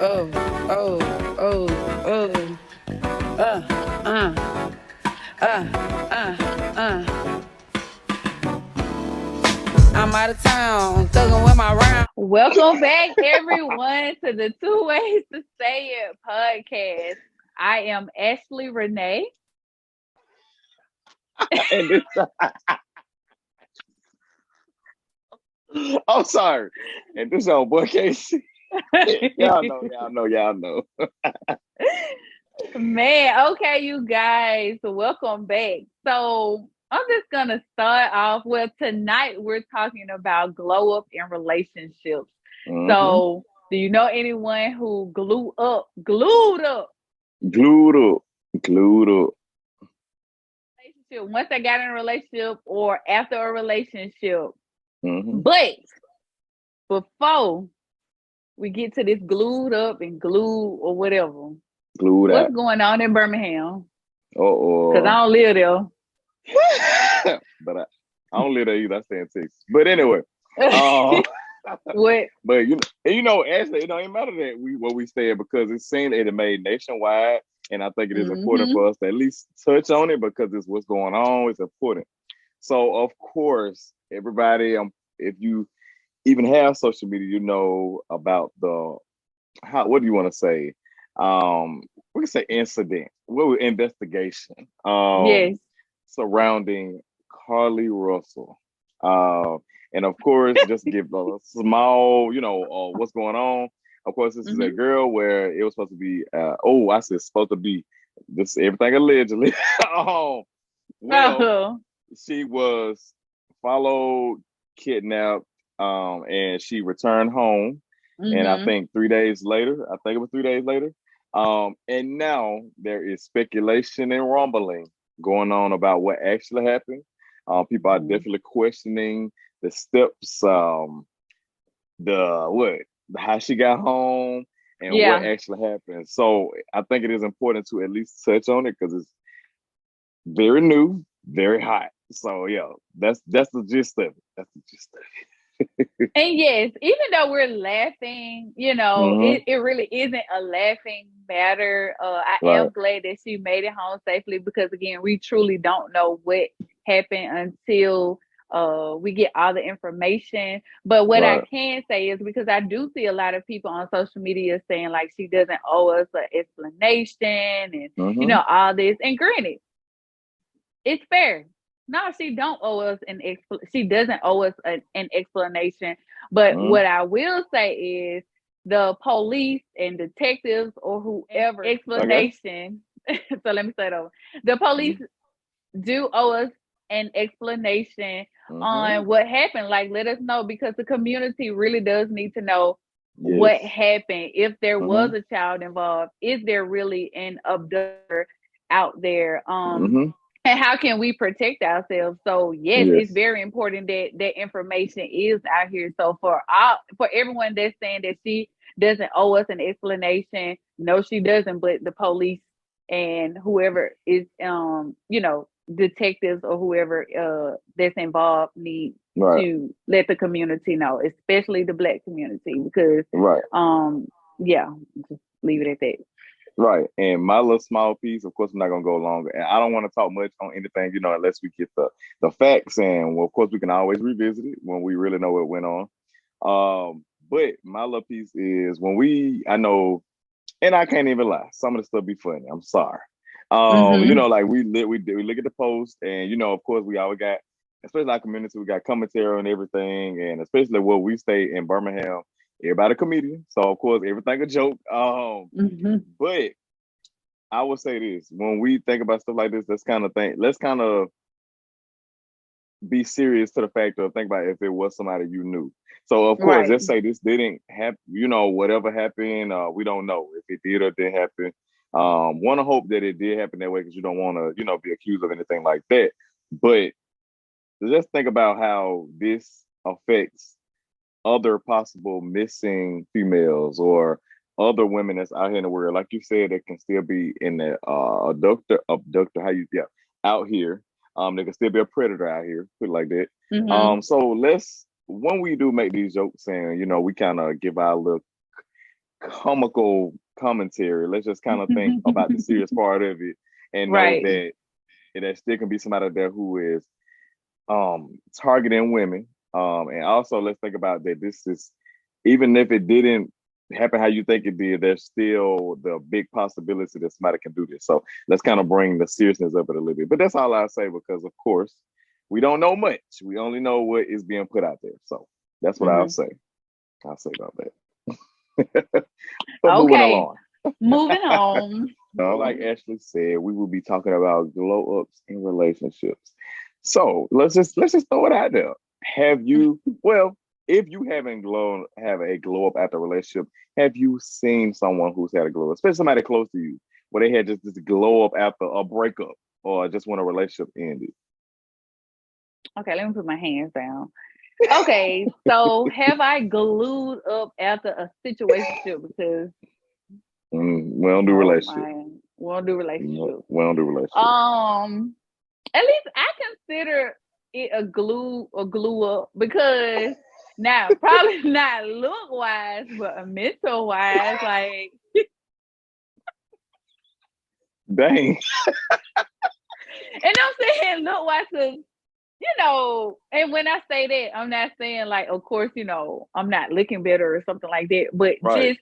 Oh, oh, oh, oh. Uh, uh, uh. I'm out of town, thugging with my round. Welcome back, everyone, to the Two Ways to Say It podcast. I am Ashley Renee. And this, I'm sorry. And this old boy Casey. y'all know. Man, okay, you guys, welcome back. So, I'm just gonna start off. Well, tonight we're talking about glow up in relationships. Mm-hmm. So, do you know anyone who glued up Glued up. Glued up. relationship once they got in a relationship or after a relationship? Mm-hmm. But before we get to this glued up and glued or whatever, Glued what's out. going on in Birmingham? Because Uh-oh. I don't live there. But I don't live there either. I stay in Texas. But anyway. Um What? but actually it don't even matter that we stay because it's seen it made nationwide. And I think it is important Mm-hmm. for us to at least touch on it because it's what's going on. It's important. So of course, everybody, if you even have social media, you know about the how what do you want to say? We can say incident, investigation Yes. surrounding Carlee Russell. Uh, and of course, just give a small, what's going on. Of course, this is a Mm-hmm. girl where it was supposed to be. I said supposed to be. This everything allegedly. um, well, Oh. she was followed, kidnapped, and she returned home. And I Mm-hmm. think 3 days later, I think it was 3 days later. And now there is speculation and rumbling going on about what actually happened. People are Mm-hmm. definitely questioning the steps, the what, how she got home, and what Yeah. actually happened. So I think it is important to at least touch on it because it's very new, very hot. So yeah, that's the gist of it. That's the gist of And yes, even though we're laughing, it. Mm-hmm. it really isn't a laughing matter. I Right. am glad that she made it home safely because again, we truly don't know what happened until we get all the information. But what I Right. can say is because I do see a lot of people on social media saying like she doesn't owe us an explanation and Mm-hmm. all this. And granted, it's fair. No, she don't owe us she doesn't owe us an explanation. But Mm-hmm. what I will say is the police and detectives or whoever Okay. explanation. So let me say it over. The police do owe us an explanation Mm-hmm. on what happened. Like, let us know because the community really does need to know what Yes. happened. If there was Mm-hmm. a child involved, is there really an abductor out there? Mm-hmm. And how can we protect ourselves? So yes, it's Yes. very important that that information is out here. So for everyone that's saying that she doesn't owe us an explanation, no, she doesn't. But the police and whoever is detectives or whoever that's involved need Right. to let the community know, especially the black community, because Right. um yeah, just leave it at that. Right. And my little small piece, of course, I'm not gonna go longer. And I don't want to talk much on anything, unless we get the facts. And well, of course, we can always revisit it when we really know what went on. But my little piece is I know, and I can't even lie. Some of the stuff be funny. I'm sorry. Mm-hmm. Like we look at the post, and of course, we always got, especially our community, we got commentary on everything, and especially where we stay in Birmingham, everybody a comedian, so of course everything a joke. Mm-hmm. But I would say this: when we think about stuff like this, let's kind of be serious to the fact of think about if it was somebody you knew. So of course, Right. let's say this didn't happen. Whatever happened, we don't know if it did or didn't happen. Want to hope that it did happen that way because you don't want to, be accused of anything like that. But just think about how this affects other possible missing females or other women that's out here in the world. Like you said, that can still be in the abductor, out here. They can still be a predator out here, put it like that. Mm-hmm. So let's when we do make these jokes and we kind of give our little comical commentary. Let's just kind of think about the serious part of it and know Right. that there still can be somebody out there who is targeting women. And also let's think about that this is, even if it didn't happen how you think it did, there's still the big possibility that somebody can do this. So let's kind of bring the seriousness of it a little bit. But that's all I say, because of course we don't know much. We only know what is being put out there. So that's what I'll say. I'll say about that. But moving Okay. along. Moving on. Like Ashley said, we will be talking about glow ups in relationships. So let's just throw it out there. Have you, well, if you haven't have a glow up after a relationship, have you seen someone who's had a glow up, especially somebody close to you, where they had just this glow up after a breakup or just when a relationship ended? Okay, let me put my hands down. Okay, so have I glued up after a situation? Because We don't do oh relationship. my, we don't do relationships. We don't do relationship. At least I consider it a glue up, because now probably not look wise, but mental wise, like Dang. and I'm saying look wise, 'cause, and when I say that, I'm not saying like, of course, I'm not looking better or something like that, but Right. just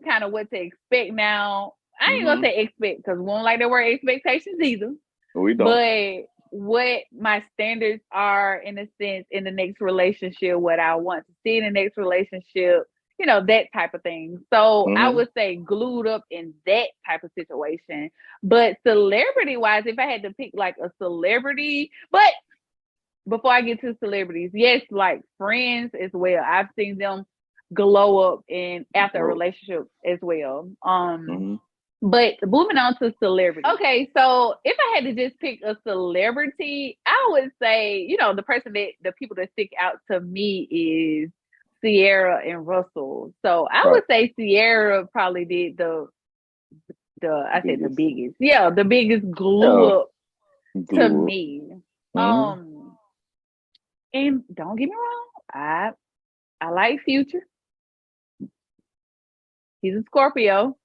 kind of what to expect now. I ain't gonna say expect, because we don't like the word expectations either. We don't. But what my standards are, in a sense, in the next relationship, what I want to see in the next relationship, that type of thing. So I would say glued up in that type of situation. But celebrity wise, if I had to pick like a celebrity, but before I get to celebrities, yes, like friends as well. I've seen them glow up after a relationship as well. But moving on to celebrity. Okay, so if I had to just pick a celebrity, I would say, the people that stick out to me is Sierra and Russell. So I would say Sierra probably did the biggest. Yeah, the biggest glue up to me. And don't get me wrong, I like Future. He's a Scorpio.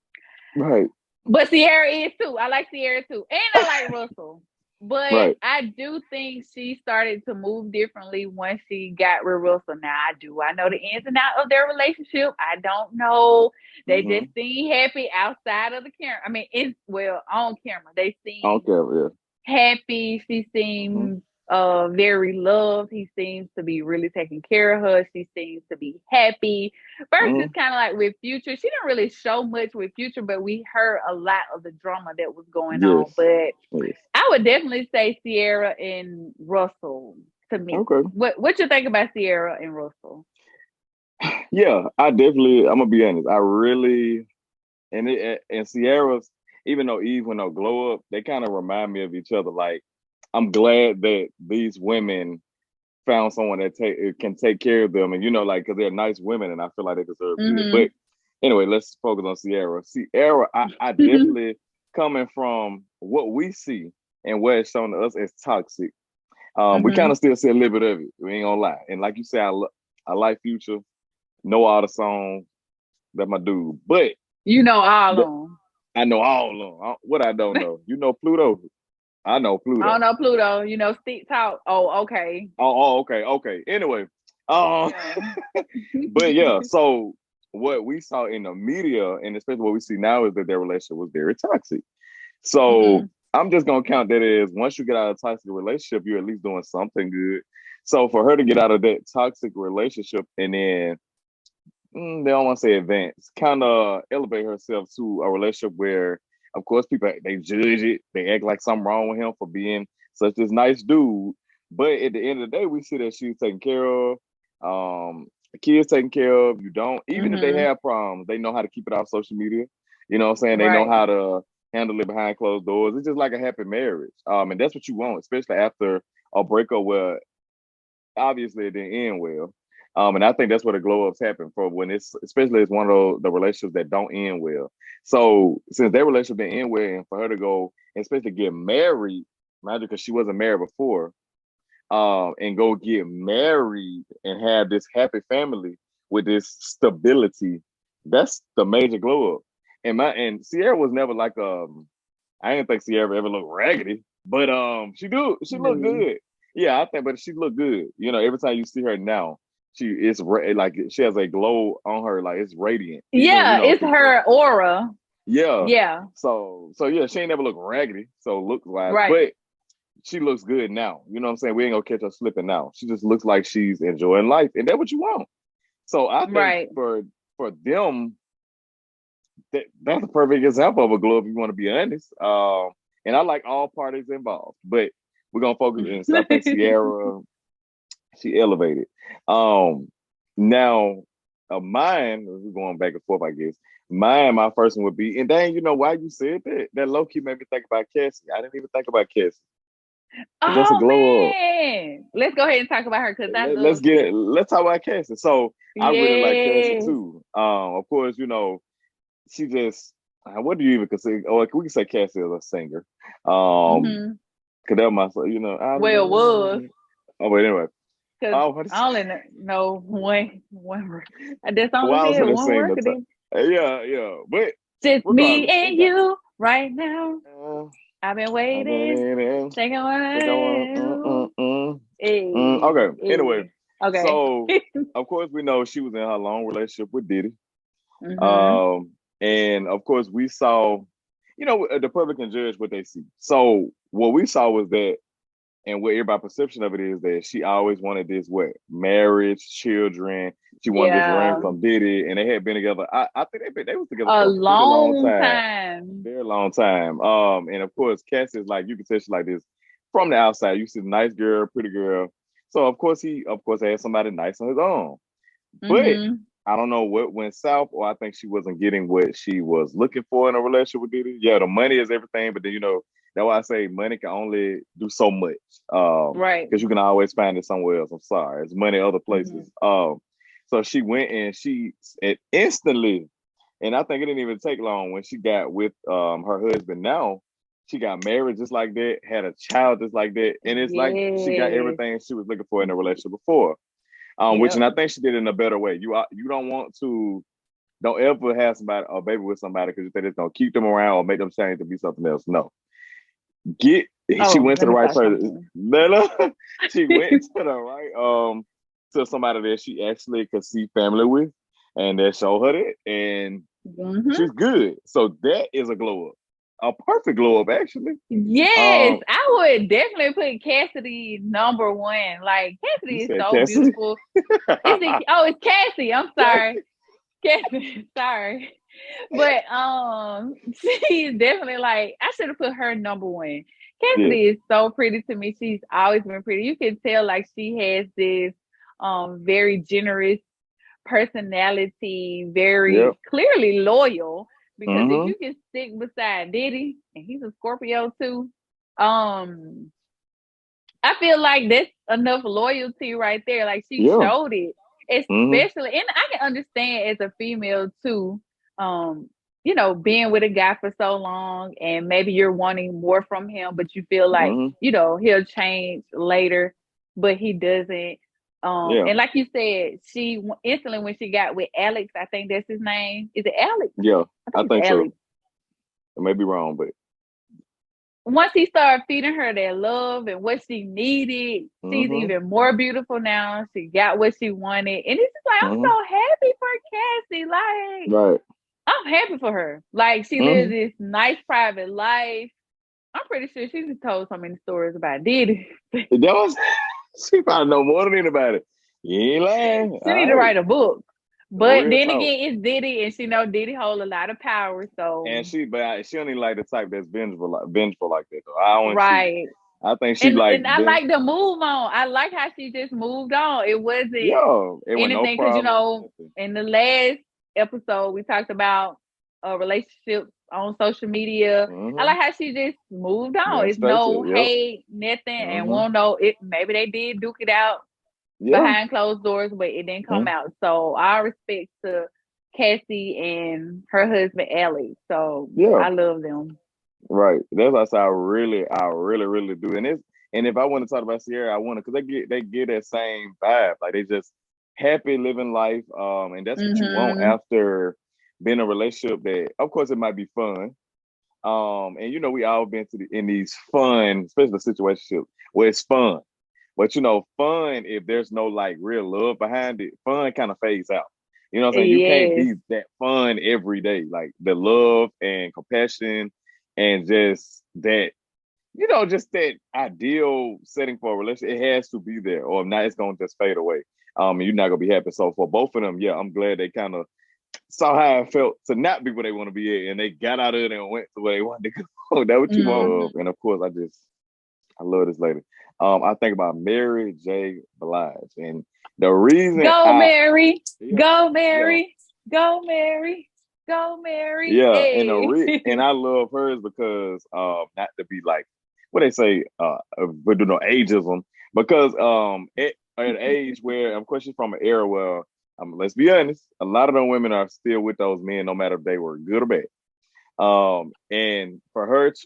Right. But Sierra is too. I like Sierra too. And I like Russell. But I do think she started to move differently once she got with Russell. Now I know the ins and outs of their relationship. I don't know. They just seem happy outside of the camera. I mean, on camera. They seem happy. She seems very loved. He seems to be really taking care of her. She seems to be happy. Versus kind of like with Future, she didn't really show much with Future, but we heard a lot of the drama that was going on. But I would definitely say Sierra and Russell to me. Okay. What you think about Sierra and Russell? Yeah, I'm gonna be honest. I really, and Sierra's, even though Eve went no glow up, they kind of remind me of each other. Like, I'm glad that these women found someone that can take care of them, and like, because they're nice women, and I feel like they deserve good. But anyway, let's focus on Sierra. Sierra, I definitely, coming from what we see and what it's shown to us as toxic. We kind of still see a little bit of it. We ain't gonna lie. And like you said, I like Future, know all the songs. That's my dude. But you know all of them. I know all of them. What I don't know, Pluto. I know Pluto. I don't know Pluto. Stick Talk. Oh, okay. Oh, okay. Anyway, but yeah. So what we saw in the media, and especially what we see now, is that their relationship was very toxic. So I'm just gonna count that as, once you get out of a toxic relationship, you're at least doing something good. So for her to get out of that toxic relationship and then they don't want to say advance, kind of elevate herself to a relationship where, of course, people, they judge it, they act like something wrong with him for being such this nice dude. But at the end of the day, we see that she's taken care of. The kids taken care of. You don't, even if they have problems, they know how to keep it off social media. You know what I'm saying? They know how to handle it behind closed doors. It's just like a happy marriage. And that's what you want, especially after a breakup where obviously it didn't end well. And I think that's where the glow ups happen, for when especially it's one of the relationships that don't end well. So since their relationship didn't end well, and for her to go and especially get married, imagine, because she wasn't married before, and go get married and have this happy family with this stability, that's the major glow up. And Sierra was never like I didn't think Sierra ever looked raggedy, but she looked good. Yeah, I think, but she looked good. You know, every time you see her now, like she has a glow on her, like it's radiant. Even Yeah, it's her aura. Yeah. Yeah. So yeah, she ain't never looked raggedy. So look wise, Right. but she looks good now. You know what I'm saying? We ain't gonna catch her slipping now. She just looks like she's enjoying life, and that's what you want. So I think for them, that's a perfect example of a glow up, if you want to be honest. And I like all parties involved, but we're gonna focus in. So I think Sierra, she elevated. Now, mine, we're going back and forth, I guess. Mine, my first one would be, and dang, you know why you said that? That low key made me think about Cassie. I didn't even think about Cassie. That's a Oh glow up. man, let's go ahead and talk about her because I love. Let's talk about Cassie. So I really like Cassie Yes. too. Of course, you know, she just what do you even consider? Or we can say Cassie as a singer. Cause that myself, you know. Well, it was. Oh, but anyway. Because I only know one word. I just Well, only I was said gonna one sing word. the time. Yeah. But Just me regardless, and you right now. I've been I've waiting. been in. Think I wanna. Okay. Anyway, Okay. so of course we know she was in her long relationship with Diddy. Mm-hmm. And of course we saw, you know, the public can judge what they see. So what we saw was that, and what everybody's perception of it is that she always wanted this marriage, children. She wanted this ring from Diddy, and they had been together. I think they was together for a pretty long time, very long time. And of course, Cassie is like, you can tell she's like this from the outside. You see, nice girl, pretty girl. So of course he had somebody nice on his own, but I don't know what went south, or I think she wasn't getting what she was looking for in a relationship with Diddy. Yeah, the money is everything, but then you know. That's why I say money can only do so much. Right. Because you can always find it somewhere else. I'm sorry. It's money other places. So she went and instantly, and I think it didn't even take long when she got with her husband now, she got married just like that, had a child just like that. And it's like she got everything she was looking for in a relationship before. Which, and I think she did it in a better way. You don't ever have a baby with somebody because you think it's gonna keep them around or make them change to be something else. No. She went to the right person. No. She went to the right to somebody that she actually could see family with, and that showed her that, and she's good. So that is a glow up, a perfect glow up, actually. Yes, I would definitely put Cassidy number one. Like Cassidy is so beautiful. It's Cassie. I'm sorry, Cassie. Sorry. But she's definitely like, I should have put her number one. Cassidy is so pretty to me. She's always been pretty. You can tell like she has this very generous personality, very clearly loyal. Because if you can stick beside Diddy, and he's a Scorpio too, I feel like that's enough loyalty right there. Like she showed it. Especially, and I can understand as a female too, you know, being with a guy for so long and maybe you're wanting more from him, but you feel like, you know, he'll change later, but he doesn't. And like you said, she instantly when she got with Alex, I think that's his name. Is it Alex? Yeah, I think Alex. So. I may be wrong, but once he started feeding her that love and what she needed, she's even more beautiful now. She got what she wanted. And it's just like, I'm so happy for Cassie. Like, I'm happy for her. Like, she lives this nice private life. I'm pretty sure she's told so many stories about Diddy. She probably know more than anybody. You ain't lying. She need to write a book. But Real then talk. again, it's Diddy, and she know Diddy hold a lot of power. So, and she only like the type that's vengeful like that. Though I don't right. I think she and I like the move on. I like how she just moved on. It wasn't anything because you know in the last episode we talked about relationships on social media. I like how she just moved on. It's no hate, nothing, and won't know it. Maybe they did duke it out behind closed doors, but it didn't come out. So all respect to Cassie and her husband Alex. So I love them. Right. That's what I really do. And if I want to talk about Sierra, I want to because they get that same vibe. Like they just happy living life. And that's what you want Mm-hmm. after being in a relationship that, of course, it might be fun. And we all been in these fun, especially situationship where it's fun. But fun, if there's no like real love behind it, fun kind of fades out. You know what I'm saying? You can't Yes. be that fun every day. Like the love and compassion and just that, just that ideal setting for a relationship, it has to be there. Or if not, it's gonna just fade away. And you're not gonna be happy. So for both of them, yeah, I'm glad they kind of saw how it felt to not be where they want to be at, and they got out of it and went to where they wanted to go. That's what you want. Mm-hmm. And of course, I love this lady. I think about Mary J. Blige, and the reason Go Mary, yeah, go yeah, Mary, go Mary, go Mary. yeah, Hey. and I love hers because not to be like what they say, we do no ageism, because at an age where, of course, she's from an era where, let's be honest, a lot of them women are still with those men, no matter if they were good or bad. And for hers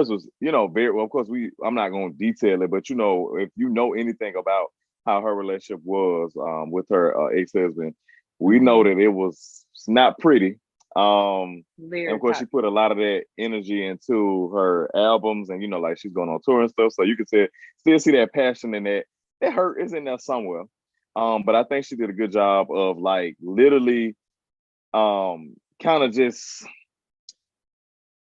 was, very well. Of course, I'm not going to detail it, but if you know anything about how her relationship was with her ex-husband, we know Mm-hmm. that it was not pretty. And of Very course, she toxic. put a lot of that energy into her albums, and like she's going on tour and stuff. So you can still see that passion and that hurt is in there somewhere. But I think she did a good job of like literally kind of just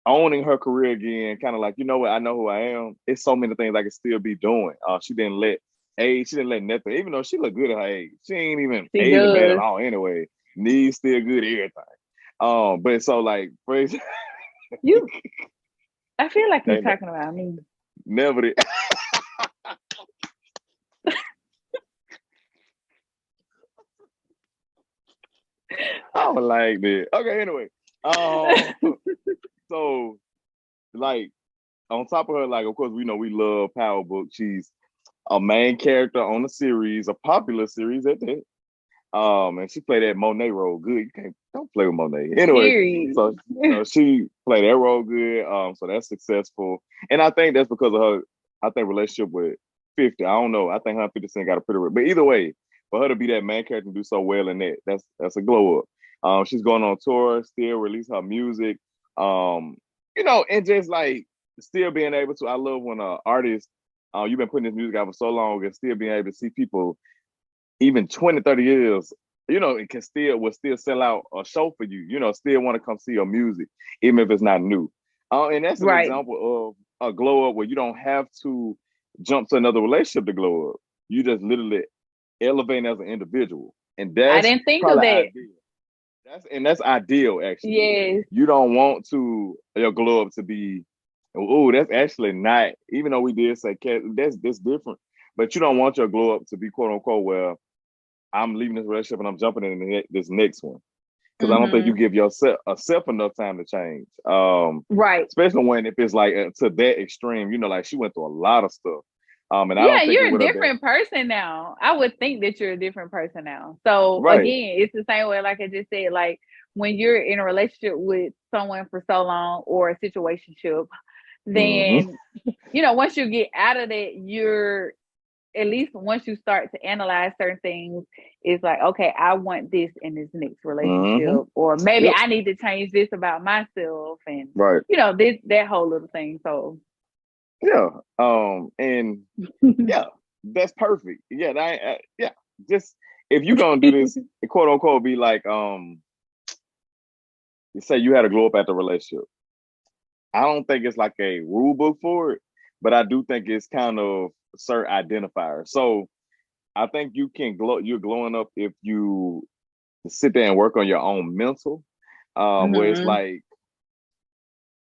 owning her career again, kind of like, you know what, I know who I am. It's so many things I can still be doing. She didn't let nothing, even though she looked good at her age. She ain't even She aging bad at does. all anyway. Knees still good, everything. But so like, praise, You I feel like you're they talking about me. never did. I don't like that. Okay, anyway. So like on top of her, like of course we know we love Power Book. She's a main character on a series, a popular series at that. And she played that Monet role good. You can't don't play with Monet. Anyway, Period. so she played that role good. So that's successful. And I think that's because of her, I think relationship with 50. I don't know. I think her and 50 Cent got a pretty, but either way, for her to be that main character and do so well in that, that's a glow up. She's going on tour, still release her music. And just like still being able to, I love when an artist, you've been putting this music out for so long and still being able to see people even 20, 30 years, it will still sell out a show for you, still want to come see your music, even if it's not new. And that's an Right. example of a glow up where you don't have to jump to another relationship to glow up. You just literally elevating as an individual. And I that's didn't think of probably that. ideal. That's ideal, actually. Yes. You don't want to your glow up to be, oh, that's actually not, even though we did say that's different. But you don't want your glow up to be quote unquote, well, I'm leaving this relationship and I'm jumping in this next one. Because I don't think you Mm-hmm. give yourself enough time to change. Right. Especially when if it's like to that extreme, like she went through a lot of stuff. And I Yeah, don't think it you're a would have been different person now. I would think that you're a different person now. So right. again, it's the same way, like I just said, like when you're in a relationship with someone for so long or a situationship, Mm-hmm. then once you get out of that, you're at least once you start to analyze certain things, it's like, okay, I want this in this next Mm-hmm. relationship, or maybe Yep. I need to change this about myself, and Right. this that whole little thing. So Yeah. And yeah, that's perfect. Yeah. Yeah. Just if you're gonna do this, quote unquote, be like, you say you had to glow up at the relationship. I don't think it's like a rule book for it, but I do think it's kind of a certain identifier. So I think you're glowing up if you sit there and work on your own mental, where it's mm-hmm. like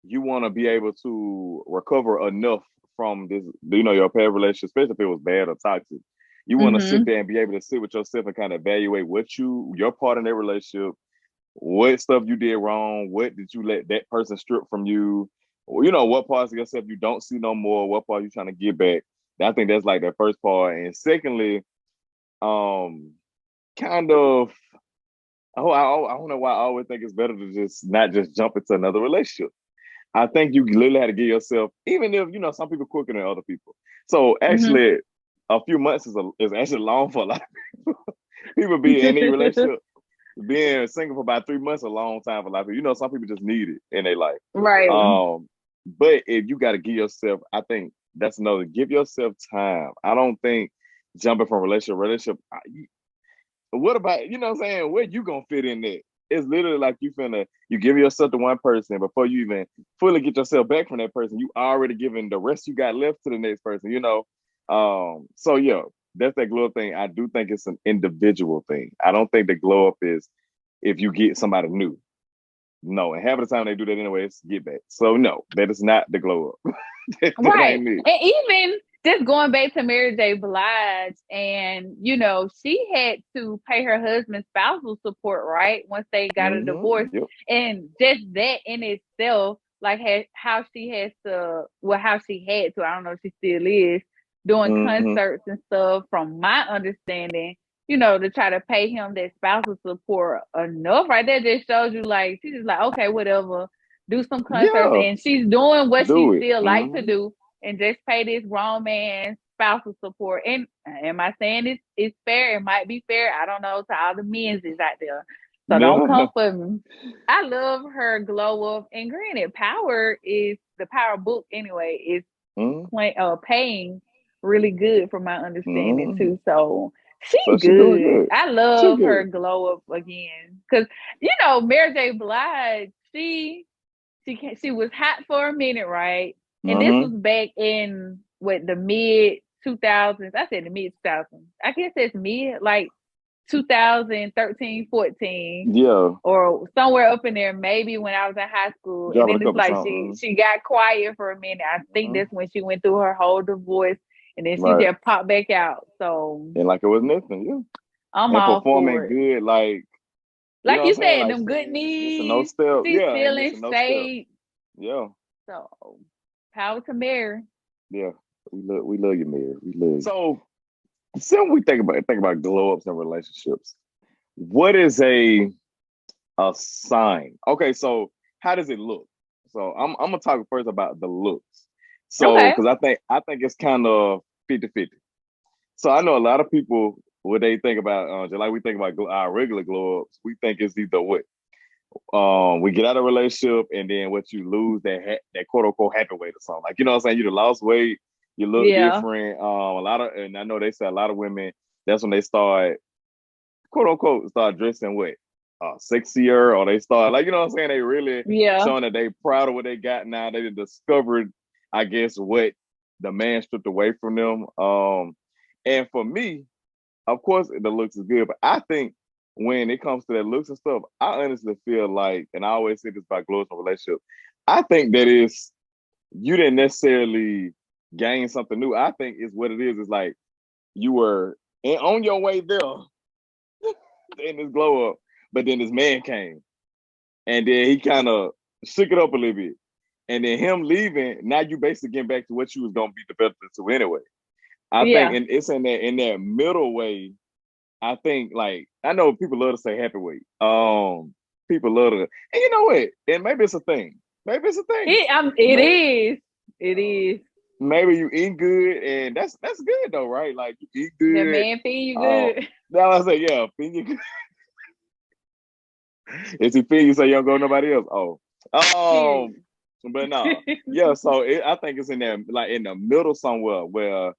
you want to be able to recover enough from this, your past relationship, especially if it was bad or toxic. You want to sit Mm-hmm. there and be able to sit with yourself and kind of evaluate your part in their relationship, what stuff you did wrong, what did you let that person strip from you, what parts of yourself you don't see no more, what part you trying to get back. I think that's like the first part. And secondly, um, kind of, I don't know why I always think it's better to just not just jump into another relationship. I think you literally had to give yourself, even if some people quicker than other people. So Mm-hmm. actually, a few months is actually long for a lot. People be in a relationship, being single for about 3 months, a long time for a lot of people. You know, some people just need it in their life. Right. But if you got to give yourself, I think that's another. Give yourself time. I don't think jumping from relationship. What about, you know what I'm saying? Where you gonna fit in there? It's literally like you give yourself to one person before you even fully get yourself back from that person. You already giving the rest you got left to the next person, you know? So yeah, that's that glow up thing. I do think it's an individual thing. I don't think the glow up is if you get somebody new. No, and half of the time they do that anyway, it's get back. So no, that is not the glow up. that Right. ain't it. And even just going back to Mary J. Blige, and she had to pay her husband spousal support, right? Once they got a divorce. Yep. And just that in itself, like how she had to, I don't know if she still is, doing concerts and stuff, from my understanding, to try to pay him that spousal support enough, right? That just shows you, like, she's just like, okay, whatever, do some concerts, Yeah, and she's doing what she do it. still like to do, and just pay this grown man spousal support. And am I saying it's fair? It might be fair. I don't know, to all the men's is out there. So don't come for me. I love her glow up. And granted, the Power book anyway is paying really good, from my understanding too. So she doing good. good. I She love good. her glow up again. Cause Mary J. Blige, she was hot for a minute, right? And this was back in the mid 2000s. I said the mid 2000s. I guess it's mid, like 2013, 14. Yeah. Or somewhere up in there, maybe when I was in high school. And Dropping a then it's couple like songs. she got quiet for a minute. I think that's when she went through her whole divorce, and then she Right. just popped back out. So And like it was nothing, yeah. I'm And all performing for it. good, like you Like know what you I'm saying? said, Like them good missing no knees. step. She's Yeah, still and in missing no step. shape. Yeah. So power to Mary. Yeah. We love you, Mary. We love you. So when we think about glow ups and relationships, what is a sign? Okay, so how does it look? So I'm gonna talk first about the looks. So Okay. because I think it's kind of 50-50. So I know a lot of people, what they think about, just like we think about our regular glow ups, we think it's either what we get out of a relationship and then what you lose that quote unquote happy weight or something. Like, you know what I'm saying? You lost weight, you look different. And I know they say a lot of women, that's when they start quote unquote start dressing what sexier, or they start, like, you know what I'm saying? They really showing that they proud of what they got now. They discovered, I guess, what the man stripped away from them. And for me, of course, the looks is good, but I think when it comes to that looks and stuff, I honestly feel like, and I always say this about glows in a relationship, I think that is, you didn't necessarily gain something new. I think it's what it is. It's like you were on your way there in this glow up, but then this man came, and then he kind of shook it up a little bit, and then him leaving, now you basically getting back to what you was gonna be developed to anyway. I think, and it's in that middle way. I think, like, I know people love to say happy weight. People love to, and you know what? And maybe it's a thing. Maybe it's a thing. It is. Maybe you eat good, and that's good though, right? Like, you eat good. The man feed you good. Now I say, yeah, feed you good. If he feed you, so you don't go nobody else. But no, yeah. So I think it's in there, like in the middle somewhere, where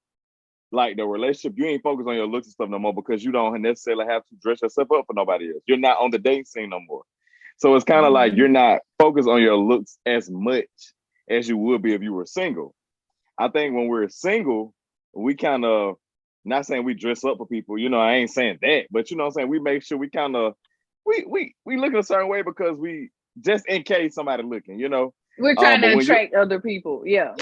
like the relationship, you ain't focused on your looks and stuff no more, because you don't necessarily have to dress yourself up for nobody else. You're not on the dating scene no more. So it's kind of like you're not focused on your looks as much as you would be if you were single. I think when we're single, we kind of, not saying we dress up for people, you know, I ain't saying that, but you know what I'm saying? We make sure we kind of, we look in a certain way because we, just in case somebody looking, you know. We're trying to attract other people. Yeah.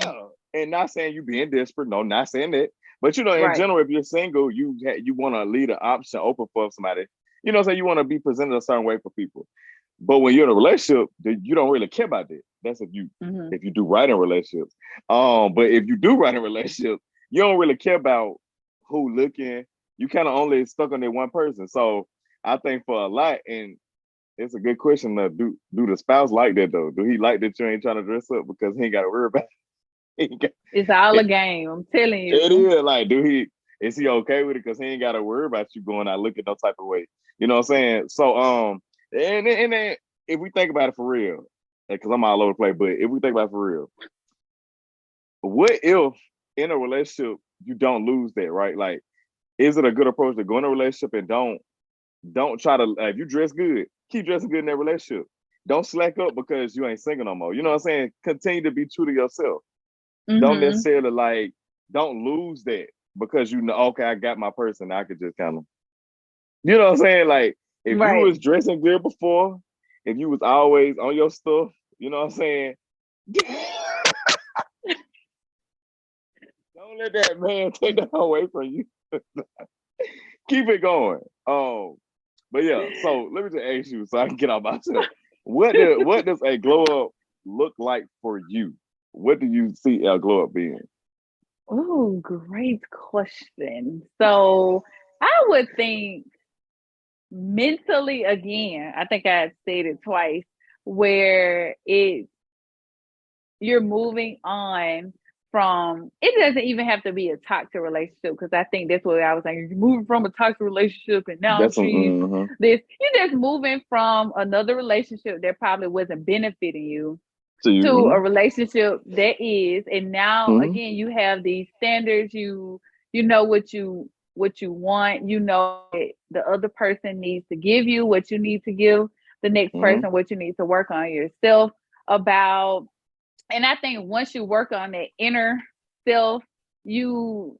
And not saying you being desperate. No, not saying that. But, you know, in general, if you're single, you want to leave an option open for somebody. You know, so you want to be presented a certain way for people. But when you're in a relationship, you don't really care about that. That's if you do right in relationships. But if you do right in relationships, you don't really care about who looking. You kind of only stuck on that one person. So I think for a lot, and it's a good question, do the spouse like that though? Do he like that you ain't trying to dress up because he ain't got to worry about it? It's all a game. I'm telling you. It is, like, do he? is he okay with it? Because he ain't got to worry about you going out looking no type of way. You know what I'm saying? So and then if we think about it for real, because I'm all over the place, but if we think about it for real, what if in a relationship you don't lose that, right? Like, is it a good approach to go in a relationship and don't try to if you dress good, keep dressing good in that relationship. Don't slack up because you ain't single no more. You know what I'm saying? Continue to be true to yourself. Don't Mm-hmm. necessarily like don't lose that because you know, okay, I got my person. I could just kind of, you know what I'm saying? Like if you Right. was dressing good before, if you was always on your stuff, you know what I'm saying? Don't let that man take that away from you. Keep it going. But yeah, so let me just ask you so I can get off myself. What does a glow up look like for you? What do you see a glow up being? Oh, great question. So I would think mentally again, I think I said it twice, where you're moving on from it doesn't even have to be a toxic relationship because I think that's what I was saying. You're moving from a toxic relationship and now That's she's mm-hmm, this. You're just moving from another relationship that probably wasn't benefiting you to you. to a Mm-hmm, relationship that is, and now mm-hmm, again you have these standards. You know what you want. You know that the other person needs to give you what you need to give the next mm-hmm, person, what you need to work on yourself about. And I think once you work on that inner self, you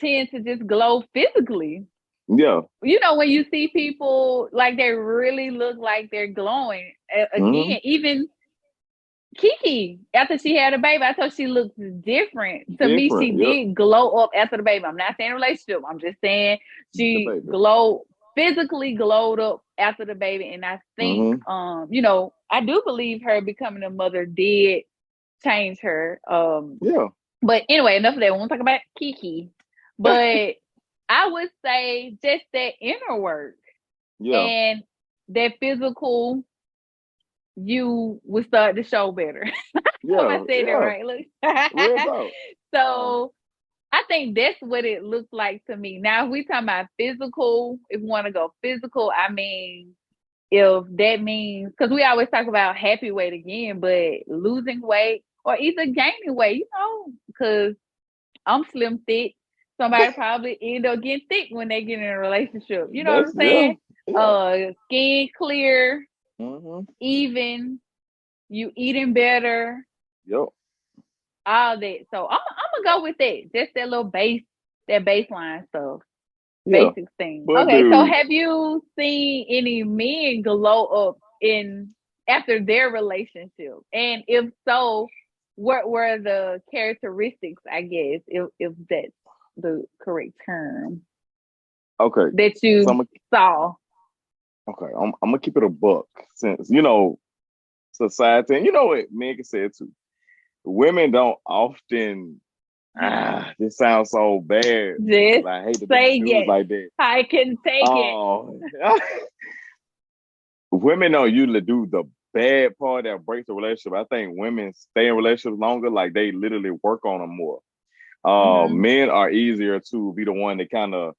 tend to just glow physically. yeah. You know, when you see people like they really look like they're glowing. Mm-hmm. Again, even Kiki, after she had a baby, I thought she looked different. To me, she Different. Yep. did glow up after the baby. I'm not saying relationship. I'm just saying The she baby. physically glowed up after the baby. And I think, Mm-hmm. I do believe her becoming a mother did change her. Yeah. But anyway, enough of that. We won't talk about Kiki. But I would say just that inner work Yeah. and that physical, you would start to show better. Hope I Yeah. said that Yeah. right. Look. Real talk. Um, So I think that's what it looks like to me. Now, if we talking about physical, if we want to go physical, I mean, if that means because we always talk about happy weight again, but losing weight or either gaining weight, because I'm slim thick. Somebody probably end up getting thick when they get in a relationship. You know what that's I'm yeah. saying? Yeah. Skin clear, Mm-hmm. even, you eating better, Yep. all that. So I'm gonna go with that. Just that little that baseline stuff, Yeah. basic things. But Okay, so dude, have you seen any men glow up in after their relationship? And if so, what were the characteristics? I guess if that's the correct term okay. that So you saw. I'm gonna keep it a buck since you know society and you know what men can say it too. Women don't often this sounds so bad. Just I hate to do my say dudes yes. like that. I can take it. Oh, women don't usually do the bad part that breaks the relationship. I think women stay in relationships longer, like they literally work on them more. Mm-hmm. Men are easier to be the one that kind of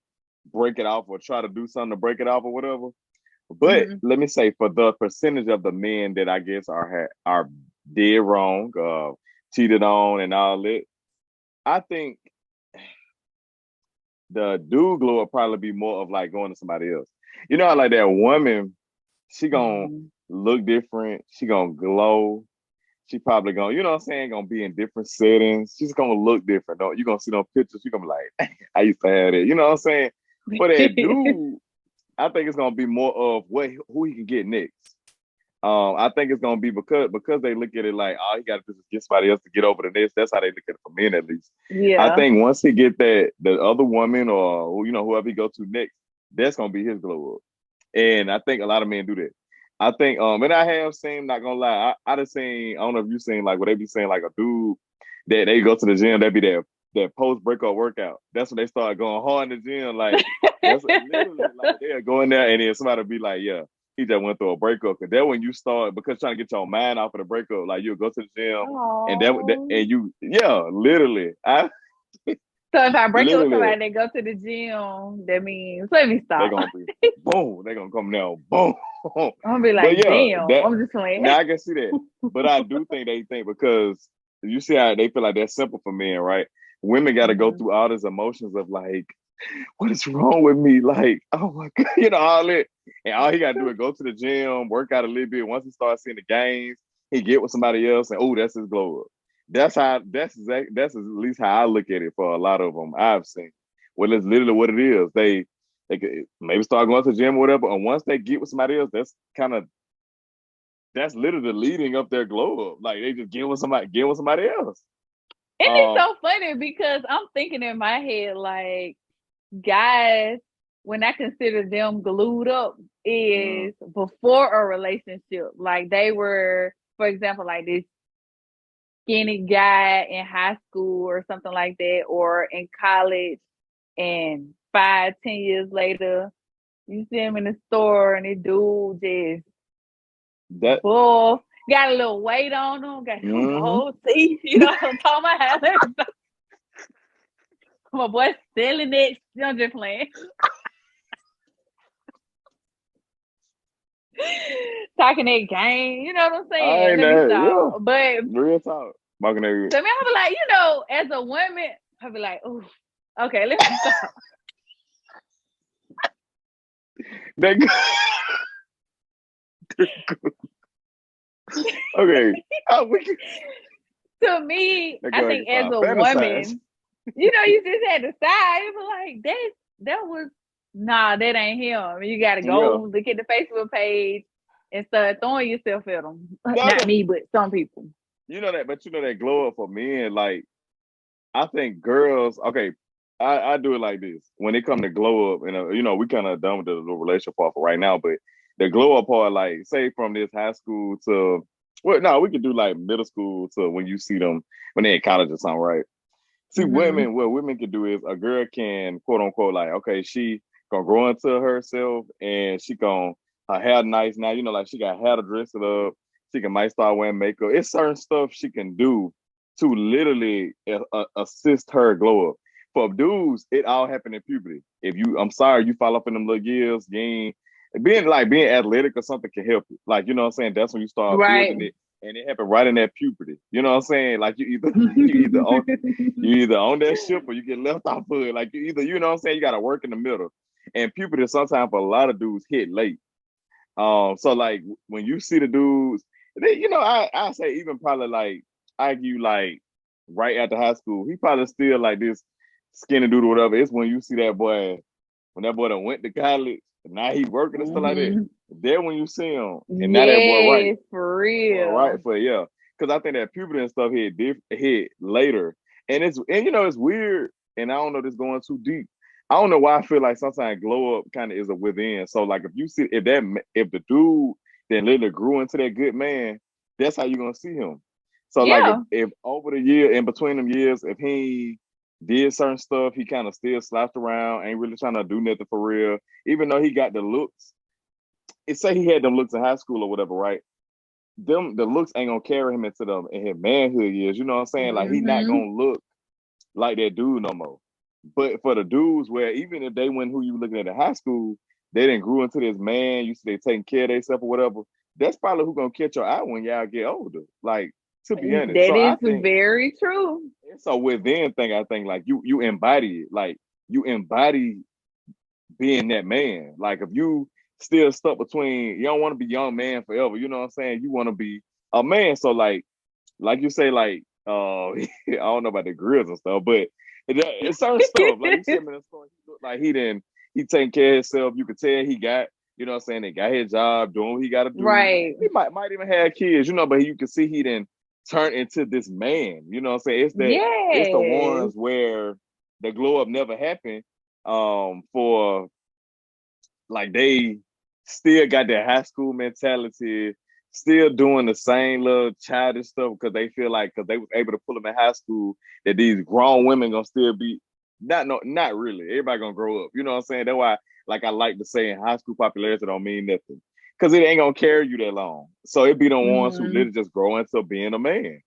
break it off or try to do something to break it off or whatever. But Mm-hmm. let me say, for the percentage of the men that I guess are dead wrong, cheated on, and all that, I think the dude glow will probably be more of like going to somebody else. You know how like that woman, she gonna Mm-hmm. look different, she gonna glow, she probably gonna, you know what I'm saying, gonna be in different settings. She's gonna look different. Though you gonna see those pictures, you gonna be like, I used to have it. You know what I'm saying? For that dude, I think it's gonna be more of who he can get next. I think it's gonna be because they look at it like all he got to do is get somebody else to get over the next. That's how they look at it for men, at least. I Yeah. think once he get that the other woman or you know whoever he go to next, that's gonna be his glow up. And I think a lot of men do that. I think and I have seen, not gonna lie, I just seen, I don't know if you seen like what they be saying like a dude that they go to the gym, they be that post breakup workout. That's when they start going hard in the gym. Like that's literally like they'll go in there and then somebody be like, yeah, he just went through a breakup. Cause then when you start because trying to get your mind off of the breakup, like you'll go to the gym and that Oh. and you yeah, literally. I So if I break up with Literally, somebody that go to the gym, that means let me they stop. gonna be boom. They gonna come down, boom. I'm gonna be But like, yeah, damn, that I'm just playing. now I can see that. But I do think they think because you see how they feel like that's simple for men, right? Women got to go Mhm. through all these emotions of like, what is wrong with me? Like, oh my god, all it, and all he got to do is go to the gym, work out a little bit. Once he starts seeing the gains, he get with somebody else, and oh, that's his glow up. That's how. That's at least how I look at it for a lot of them I've seen. Well, it's literally what it is. They could maybe start going to the gym or whatever, and once they get with somebody else, that's literally the leading up their glow up. Like they just get with somebody else. And it's Um, so funny because I'm thinking in my head, like, guys, when I consider them glued up, mm, is before a relationship. Like they were, for example, like this skinny guy in high school or something like that, or in college, and 5, 10 years later, you see him in the store and the dude just that buff, got a little weight on him, got some mm-hmm. gold teeth, you know what I'm talking about? My boy selling it. I'm just playing. Talking that game, you know what I'm I saying? ain't Let me that. stop. But Yeah, real talk. Marking that. to me, I'll be like, as a woman, I'll be like, oh, okay, let me stop. That okay. We can, To me, that I girl think can as start a fantasize. woman, you just had to decide. You be like, that was nah, that ain't him. You gotta Yeah. go look at the Facebook page and start throwing yourself at them. No, Not no. me, but some people. But that glow up for men, like I think girls, okay, I do it like this. When it come to glow up, and we kind of done with the relationship part for right now, but the glow up part, like say from this high school to well, no, we could do like middle school to when you see them when they're in college or something, right? See, Mm-hmm. what women can do is a girl can quote unquote like, okay, she gonna grow into herself and she gonna her hair nice now, like she got hair to dress it up. She can might start wearing makeup. It's certain stuff she can do to literally assist her glow up. For dudes, it all happened in puberty. I'm sorry, you fall up in them little years, you ain't being athletic or something can help you. Like, you know what I'm saying? That's when you start Right. building it. And it happened right in that puberty. You know what I'm saying? Like you either on that ship or you get left off of it. Like you know what I'm saying? You gotta work in the middle. And puberty sometimes for a lot of dudes hit late. So like when you see the dudes, I say even probably like I give you like right after high school, he probably still like this skinny dude or whatever. It's when you see that boy, when that boy done went to college, and now he working and stuff like that. Mm-hmm. Then when you see him, and now that boy right, Yes, for real. for yeah, because I think that puberty and stuff hit later, and it's weird, and I don't know this going too deep. I don't know why I feel like sometimes glow up kind of is a within. So like if the dude then literally grew into that good man, that's how you're gonna see him. So like Yeah. if over the year in between them years, if he did certain stuff, he kind of still slapped around, ain't really trying to do nothing for real, even though he got the looks. It say he had them looks in high school or whatever, right? The looks ain't gonna carry him into them in his manhood years. You know what I'm saying? Like he not Mm-hmm. gonna look like that dude no more. But for the dudes where even if they went who you looking at in high school, they didn't grew into this man, you see they taking care of themselves or whatever. That's probably who gonna catch your eye when y'all get older. Like to be honest. That So I is think very true. it's a within thing. I think like you embody it. Like you embody being that man. Like if you still stuck between, you don't want to be young man forever. You know what I'm saying? You want to be a man. So like you say, like I don't know about the grills and stuff, but it's certain stuff. Like you see him in the store, he look like he taking care of himself. You could tell he got, you know what I'm saying, he got his job, doing what he gotta do. Right. He might even have kids, but you can see he didn't turn into this man. You know what I'm saying? It's the Yes. ones where the glow up never happened. For like they still got that high school mentality, still doing the same little childish stuff because they feel like because they was able to pull them in high school that these grown women gonna still be not really. Everybody gonna grow up. You know what I'm saying? That's why like I like to say in high school popularity don't mean nothing. Cause it ain't gonna carry you that long. So it be the ones who Mm-hmm. literally just grow into being a man.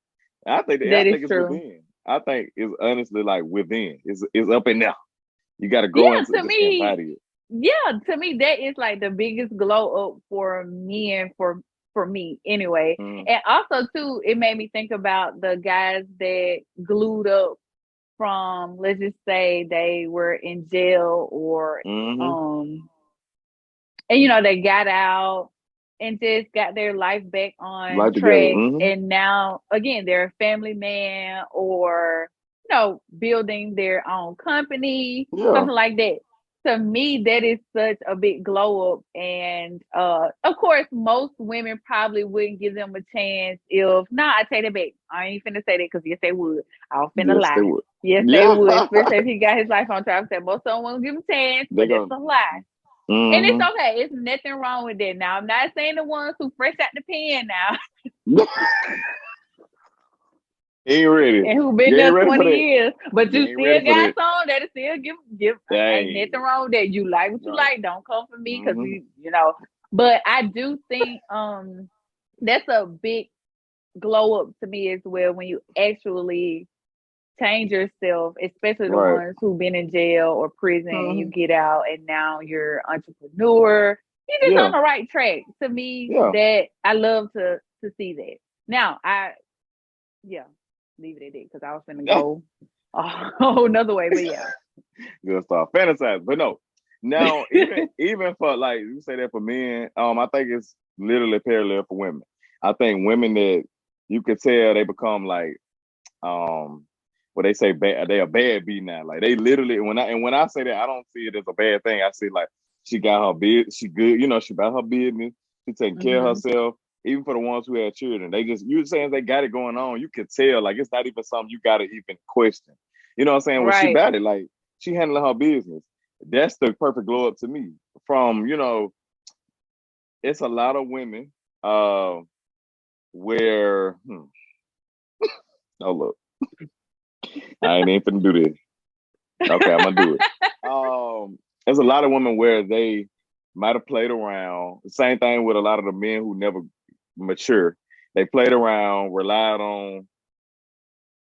And I That is think it's true. within. I think it's honestly like within. It's up in there. You got to grow Yeah, into to it to me, embody it. yeah, to me that is like the biggest glow up for men for me anyway. Mm, And also too, it made me think about the guys that glued up from, let's just say they were in jail or mm-hmm. um and they got out and just got their life back on Life together. track, Mm-hmm. and now again they're a family man, or building their own company, Yeah. something like that. To me, that is such a big glow up. And of course most women probably wouldn't give them a chance. If nah, I take it back, I ain't finna say that, because yes they would. I was finna Yes, they lie. would. Yes they Yeah. would, especially if he got his life on track. I said most of them won't give him a chance, They're but that's gonna. a lie. And it's Mm-hmm. okay. It's nothing wrong with that. Now, I'm not saying the ones who fresh out the pen now Ain't ready. and who been You ain't there ready for 20 that. years, but You you ain't ready still for got that. some that still give. Ain't Hey. nothing wrong with that. You like what you Right. like. Don't come for me, because Mm-hmm. But I do think that's a big glow up to me as well, when you actually change yourself, especially the Right. ones who've been in jail or prison, and you Mm-hmm. get out and now you're entrepreneur. You're just on Yeah. the right track. To me, Yeah. that I love to see that. Now, yeah, leave it at that, because I was gonna go a whole another way, but yeah. Good stuff. Fantasize. But no. Now, even for like you say that for men, I think it's literally parallel for women. I think women that you could tell they become like what they say bad, they a bad B now. Like they literally when I say that, I don't see it as a bad thing. I see like she got her business, she good, she about her business, she taking care of Hmm. herself. Even for the ones who have children, they just you saying they got it going on. You could tell like it's not even something you gotta even question. You know what I'm saying? When she Right. got it, like she handling her business. That's the perfect glow up to me. From it's a lot of women where oh look, I ain't even finna do this. Okay, I'm gonna do it. There's a lot of women where they might have played around. The same thing with a lot of the men who never mature. They played around, relied on,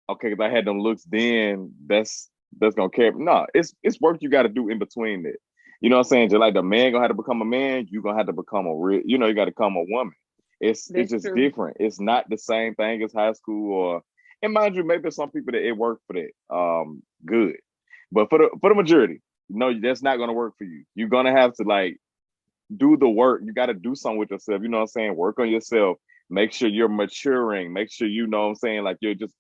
okay, if I had them looks then, that's gonna carry. No, it's work you gotta do in between that. You know what I'm saying? Just like the man gonna have to become a man, you gonna have to become a real, you gotta become a woman. It's That's just true. different. It's not the same thing as high school or and mind you, maybe some people that it worked for that. Good. But for the majority, no, that's not gonna work for you. You're gonna have to like do the work. You gotta do something with yourself. You know what I'm saying? Work on yourself. Make sure you're maturing. Make sure you know what I'm saying, like you're just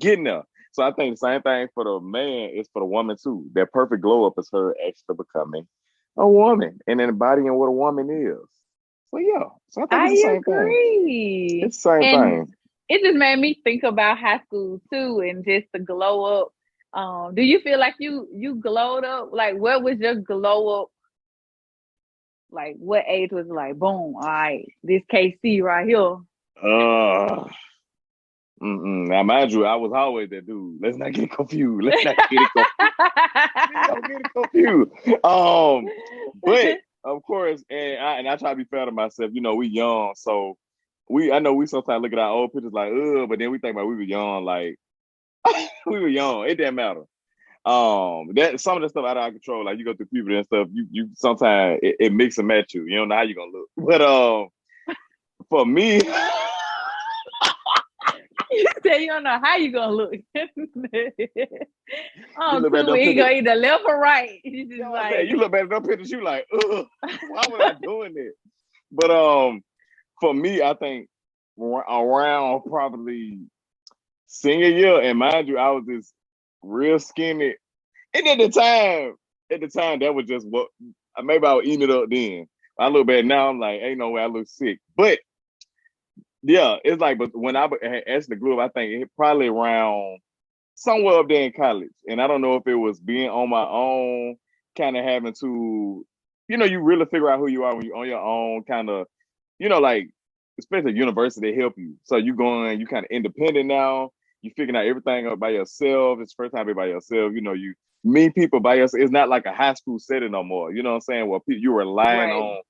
getting there. So I think the same thing for the man is for the woman too. That perfect glow up is her actually becoming a woman and embodying what a woman is. So yeah. So I think it's the I same thing. agree. It's the same And thing. it just made me think about high school too, and just the glow up. Do you feel like you glowed up? Like, what was your glow up? Like, what age was it like, boom, all right, this KC right here? Uh Now, mind you, I was always that dude. Let's not get it confused. Let's not get it confused. Please don't get it confused. But of course, and I try to be fair to myself. We young, so I know we sometimes look at our old pictures like, but then we think about we were young, like we were young. It didn't matter. That some of the stuff out of our control, like you go through puberty and stuff. You sometimes it mix and match you. You don't know how you're gonna look. But for me. You say you don't know how you gonna look. You Oh, look at too, them we go pictures. either left or right. You You know just what I'm saying? like, You look at them pictures, you like, ugh, why was I doing this? But for me, I think around probably senior year, and mind you, I was just real skinny. And at the time, that was just what maybe I was eating it up then. I look back now, I'm like, ain't no way I look sick. But yeah, it's like, but when I had actually grew up, I think it probably around somewhere up there in college. And I don't know if it was being on my own, kind of having to, you really figure out who you are when you're on your own, kind of, like, especially university, they help you. So you kind of independent now. You figuring out everything out by yourself. It's the first time by yourself. You meet people by yourself. It's not like a high school setting no more. You know what I'm saying? Well, you're relying right. on,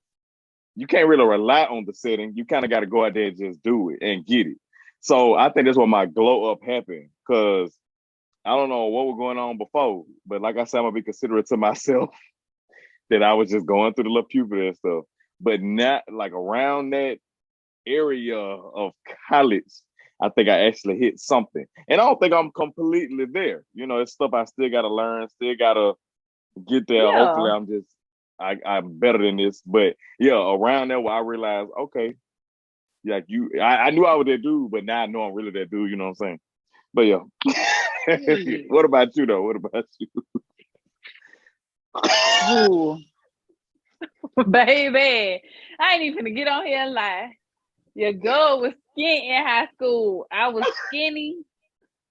you can't really rely on the setting. You kind of got to go out there and just do it and get it. So I think that's where my glow up happened because I don't know what was going on before, but like I said, I'm gonna be considerate to myself that I was just going through the little puberty and stuff. But not like around that area of college, I think I actually hit something. And I don't think I'm completely there. You know, it's stuff I still gotta learn, still gotta get there. Yeah. Hopefully I'm better than this. But yeah, around there where I realized, okay, like I knew I was that dude, but now I know I'm really that dude, you know what I'm saying? But yeah. What about you though? What about you? Ooh. Baby, I ain't even gonna get on here and lie. Your girl was skinny in high school. I was skinny.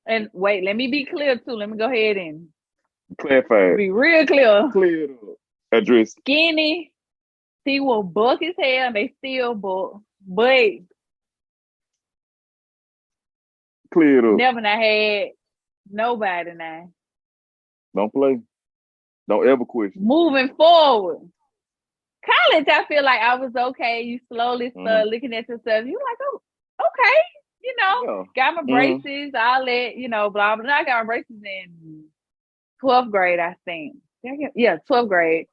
And wait, let me be clear too. Let me go ahead and Clarify. be real clear. Clear it up. Address. Skinny. He will buck his hair and they still buck. But Clear it up. never I had nobody now. Don't play. Don't ever question. Moving forward. College, I feel like I was okay. You slowly start looking at yourself. You like, oh, okay. You know, got my braces, all that, you know, blah, blah. I got my braces in 12th grade, I think. Yeah, 12th grade.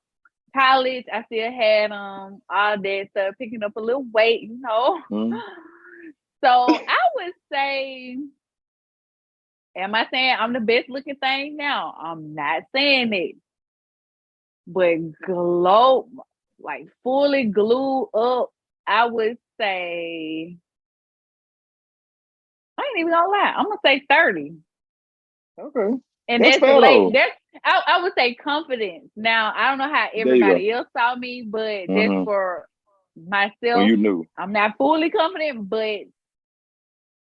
College, I still had all that stuff, picking up a little weight, you know. So I would say, am I saying I'm the best looking thing now? I'm not saying it. But like fully glued up, I would say, I ain't even gonna lie, I'm gonna say 30. Okay. And that's late. I would say confidence. Now, I don't know how everybody else saw me, but just for myself, when you knew. I'm not fully confident, but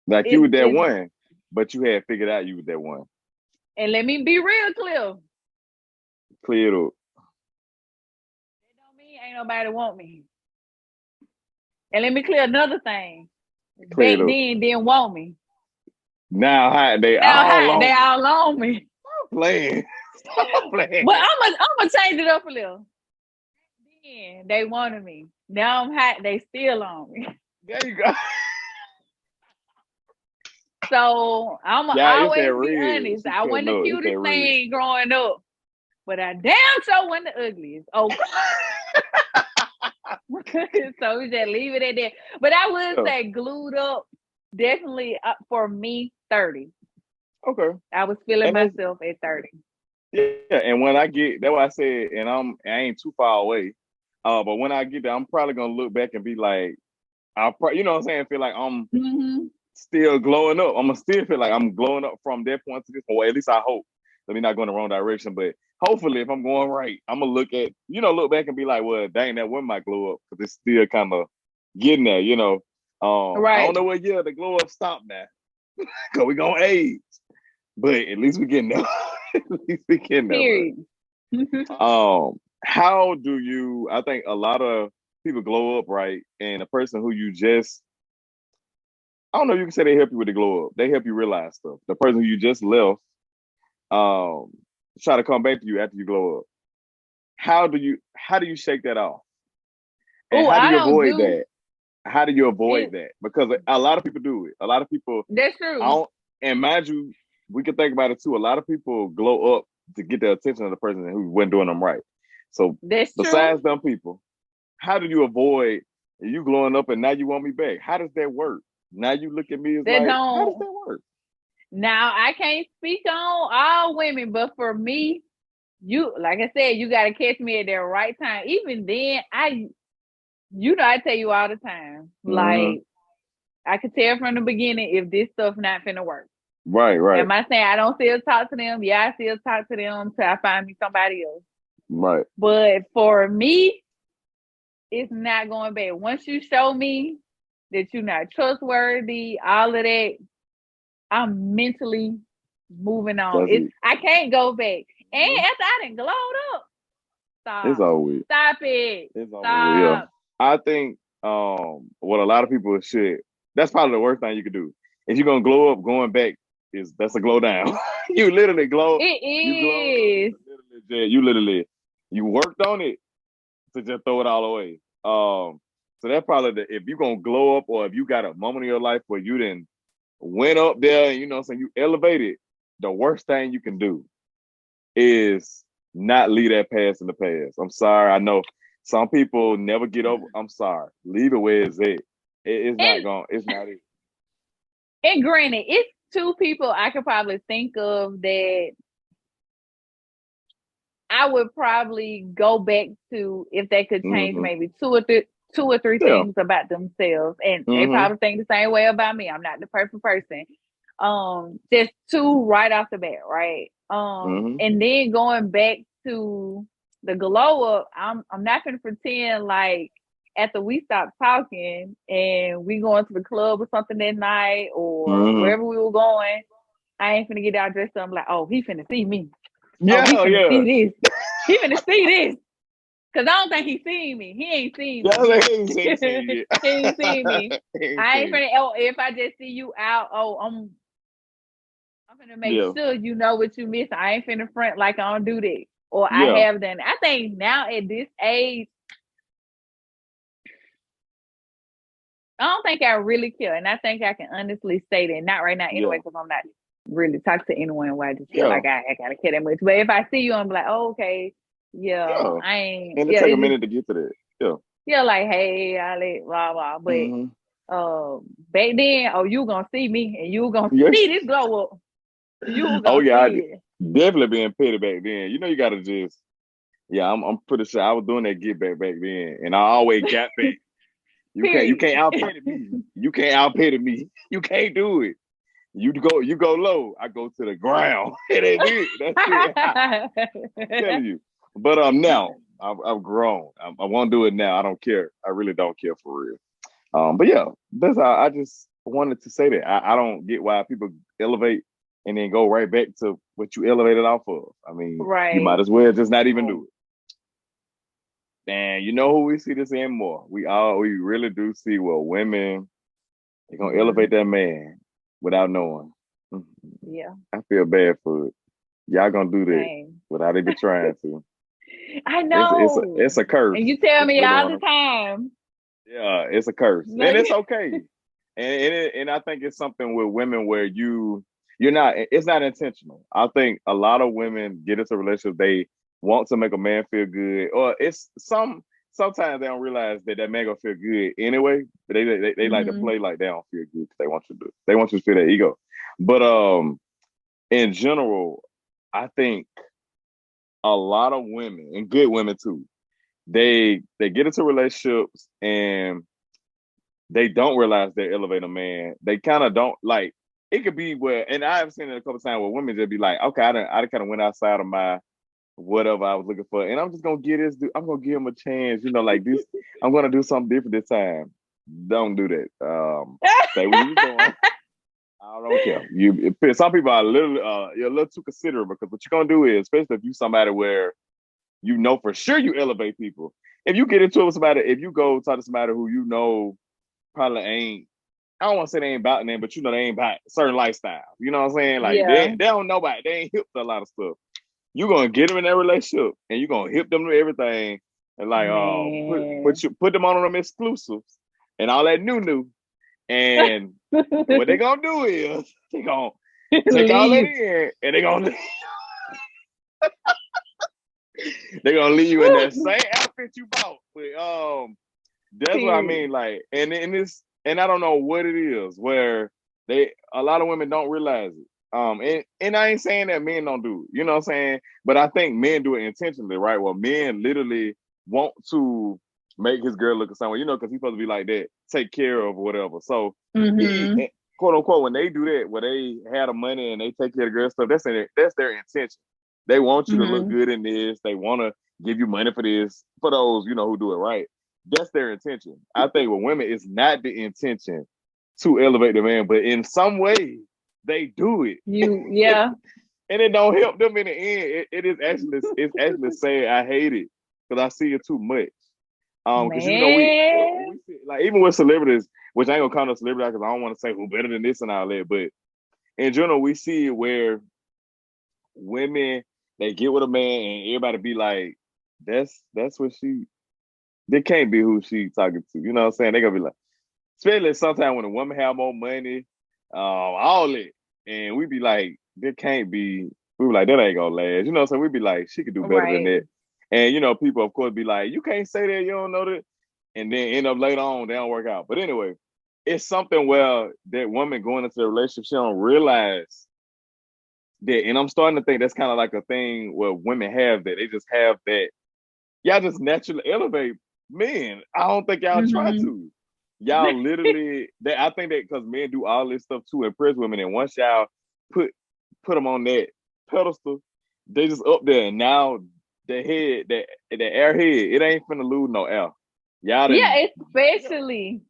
like you were that one, but you had figured out you were that one. And let me be real clear. Clear it up. That don't mean ain't nobody want me. And let me clear another thing. Back then didn't want me. Now they all on me. Stop playing. Stop playing. But I'm gonna change it up a little. Then they wanted me. Now I'm hot. They still on me. There you go. So I'm always be honest. I wasn't the cutest thing growing up, but I damn sure wasn't the ugliest. Oh. So we just leave it at that. But I would say glued up, definitely for me, 30. Okay. I was feeling myself at 30. Yeah, and when I get, that's what I said, and I ain't too far away. But when I get there, I'm probably gonna look back and be like, you know what I'm saying? Feel like I'm still glowing up. I'm gonna still feel like I'm glowing up from that point to this point. Well, at least I hope. Let me not go in the wrong direction, but hopefully, if I'm going right, I'm gonna look back and be like, well, dang, that one might glow up because it's still kind of getting there, you know. Right. I don't know what year the glow up stopped now, because we gonna age, but at least we getting there. At least we getting there. How do you? I think a lot of people glow up, right? And a person who you just, I don't know, you can say they help you with the glow up. They help you realize stuff. The person who you just left, try to come back to you after you glow up. How do you shake that off? And how do you avoid that? How do you avoid that? Because a lot of people do it. A lot of people. That's true. And mind you, we can think about it too. A lot of people glow up to get the attention of the person who wasn't doing them right. So besides them people, how do you avoid you glowing up and now you want me back? How does that work? Now you look at me as like, how does that work? Now I can't speak on all women, but for me, like I said, you gotta catch me at the right time. Even then, I tell you all the time, like I could tell from the beginning if this stuff not finna work. Right. Am I saying I don't still talk to them? Yeah, I still talk to them till I find me somebody else. Right. But for me, it's not going back. Once you show me that you're not trustworthy, all of that, I'm mentally moving on. I can't go back. And after I done glowed up, stop. It's always. Stop it. It's always, yeah. I think what a lot of people should, that's probably the worst thing you could do. If you're gonna glow up, going back that's a glow down. You literally glow. It is. You worked on it to just throw it all away. So that's probably if you're gonna glow up, or if you got a moment in your life where you didn't went up there and you know, so you elevated, the worst thing you can do is not leave that past in the past. I'm sorry. I know some people never get over. I'm sorry. Leave it where it's at. It's not And going. It's not it. and granted, it's two people I could probably think of that I would probably go back to if they could change Mm-hmm. maybe two or three Yeah. things about themselves, and they Mm-hmm. probably think the same way about me. I'm not the perfect person. Just two right off the bat, right? Mm-hmm. And then going back to the glow up, I'm not gonna pretend like after we stop talking and we going to the club or something that night or Mm-hmm. wherever we were going, I ain't finna get out dressed up. I'm like, oh, he finna see me. Oh, he Yeah. finna Yeah. see this. He finna see this. Cause I don't think he seen me. He ain't seen Yeah. me. He ain't seen He it ain't seen me. yet. He ain't I ain't seen it. finna. Oh, if I just see you out, I'm gonna make Yeah. sure you know what you miss. I ain't finna front like I don't do that, or I Yeah. have done. I think now at this age, I don't think I really care, and I think I can honestly say that. Not right now, anyway, Yeah. because I'm not really talking to anyone where I just feel Yeah. like I gotta care that much. But if I see you, I'm like, oh, okay, yeah, Yeah. I ain't, And it yeah, take a it's just, minute to get to that. Yeah. yeah, like, hey, I let blah blah. But Mm-hmm. back then, oh, you gonna see me, and you gonna Yes. see this glow up. You Oh gonna yeah. see it. Definitely being petty back then. You know, you gotta just. Yeah. I'm pretty sure I was doing that get back then, and I always got back. You Period. can't out petty me. You can't out petty me. You can't do it. You go low. I go to the ground. That's it. That's it. I'm telling you. But now I've grown. I won't do it now. I don't care. I really don't care for real. But yeah, that's how I just wanted to say that. I don't get why people elevate and then go right back to what you elevated off of. I mean, you might Right. as well just not even do it. And you know who we see this in more? We really do see women they're gonna elevate Mhm. that man without knowing. Mhm. Yeah. I feel bad for it. Y'all gonna do that Same. without even trying to. I It's know. a curse. And you tell It's me really all one the of time. yeah, it's a curse. And Like, it's okay. And I think it's something with women where you're not it's not intentional. I think a lot of women get into relationships, they want to make a man feel good, or it's sometimes they don't realize that that man gonna feel good anyway, but they like to mhm. play like they don't feel good because they want you to they want you to feel that ego. But in general, I think a lot of women and good women too, they get into relationships and they don't realize they're elevating a man. They kind of don't like it could be where, and I've seen it a couple times where women just be like, okay, I kind of went outside of my whatever I was looking for, and I'm just gonna give this, I'm gonna give him a chance, like this. I'm gonna do something different this time. Don't do that. Stay where you going. I don't care. Some people are you're a little too considerate because what you're gonna do is, especially if you somebody where you know for sure you elevate people. If you get into it with somebody, if you go talk to somebody who you know probably ain't, I don't want to say they ain't about them, but they ain't about certain lifestyle. You know what I'm saying? Like Yeah. they don't know about it. They ain't hip to a lot of stuff. You're gonna get them in that relationship and you're gonna hip them to everything and like Man. put them on them exclusives and all that new. And what they gonna do is they gonna take all that Leave. in and they gonna leave you in that same outfit you bought. But that's what I Period. mean. Like, and I don't know what it is where a lot of women don't realize it. And I ain't saying that men don't do it, you know what I'm saying? But I think men do it intentionally, right? Well, men literally want to make his girl look a certain way, because he's supposed to be like that, take care of whatever. So he, Mhm. quote unquote, when they do that, where they have the money and they take care of the girl stuff, that's their intention. They want you to look Mhm. good in this. They want to give you money for this, for those, who do it right. That's their intention. I think with women, it's not the intention to elevate the man, but in some way, they do it. Yeah. And it don't help them in the end. It's actually sad. I hate it because I see it too much. Because Man. we see, like even with celebrities, which I ain't gonna call no celebrity because I don't want to say who better than this and all that, but in general, we see it where women they get with a man and everybody be like, that's what she. They can't be who she talking to. You know what I'm saying? They gonna be like, especially sometimes when a woman have more money, all it, and we be like, there can't be. We were like, that ain't gonna last. You know, so we'd be like, she could do better than Right. that. And you know, people of course be like, you can't say that, you don't know that. And then end up later on, they don't work out. But anyway, it's something where that woman going into the relationship, she don't realize that. And I'm starting to think that's kind of like a thing where women have that. They just have that. Y'all just naturally elevate men. I don't think y'all try Mm-hmm. to. Y'all literally, I think that because men do all this stuff to impress women, and once y'all put them on that pedestal, they just up there. And now the head, the airhead, it ain't finna lose no air. Y'all done. Yeah, especially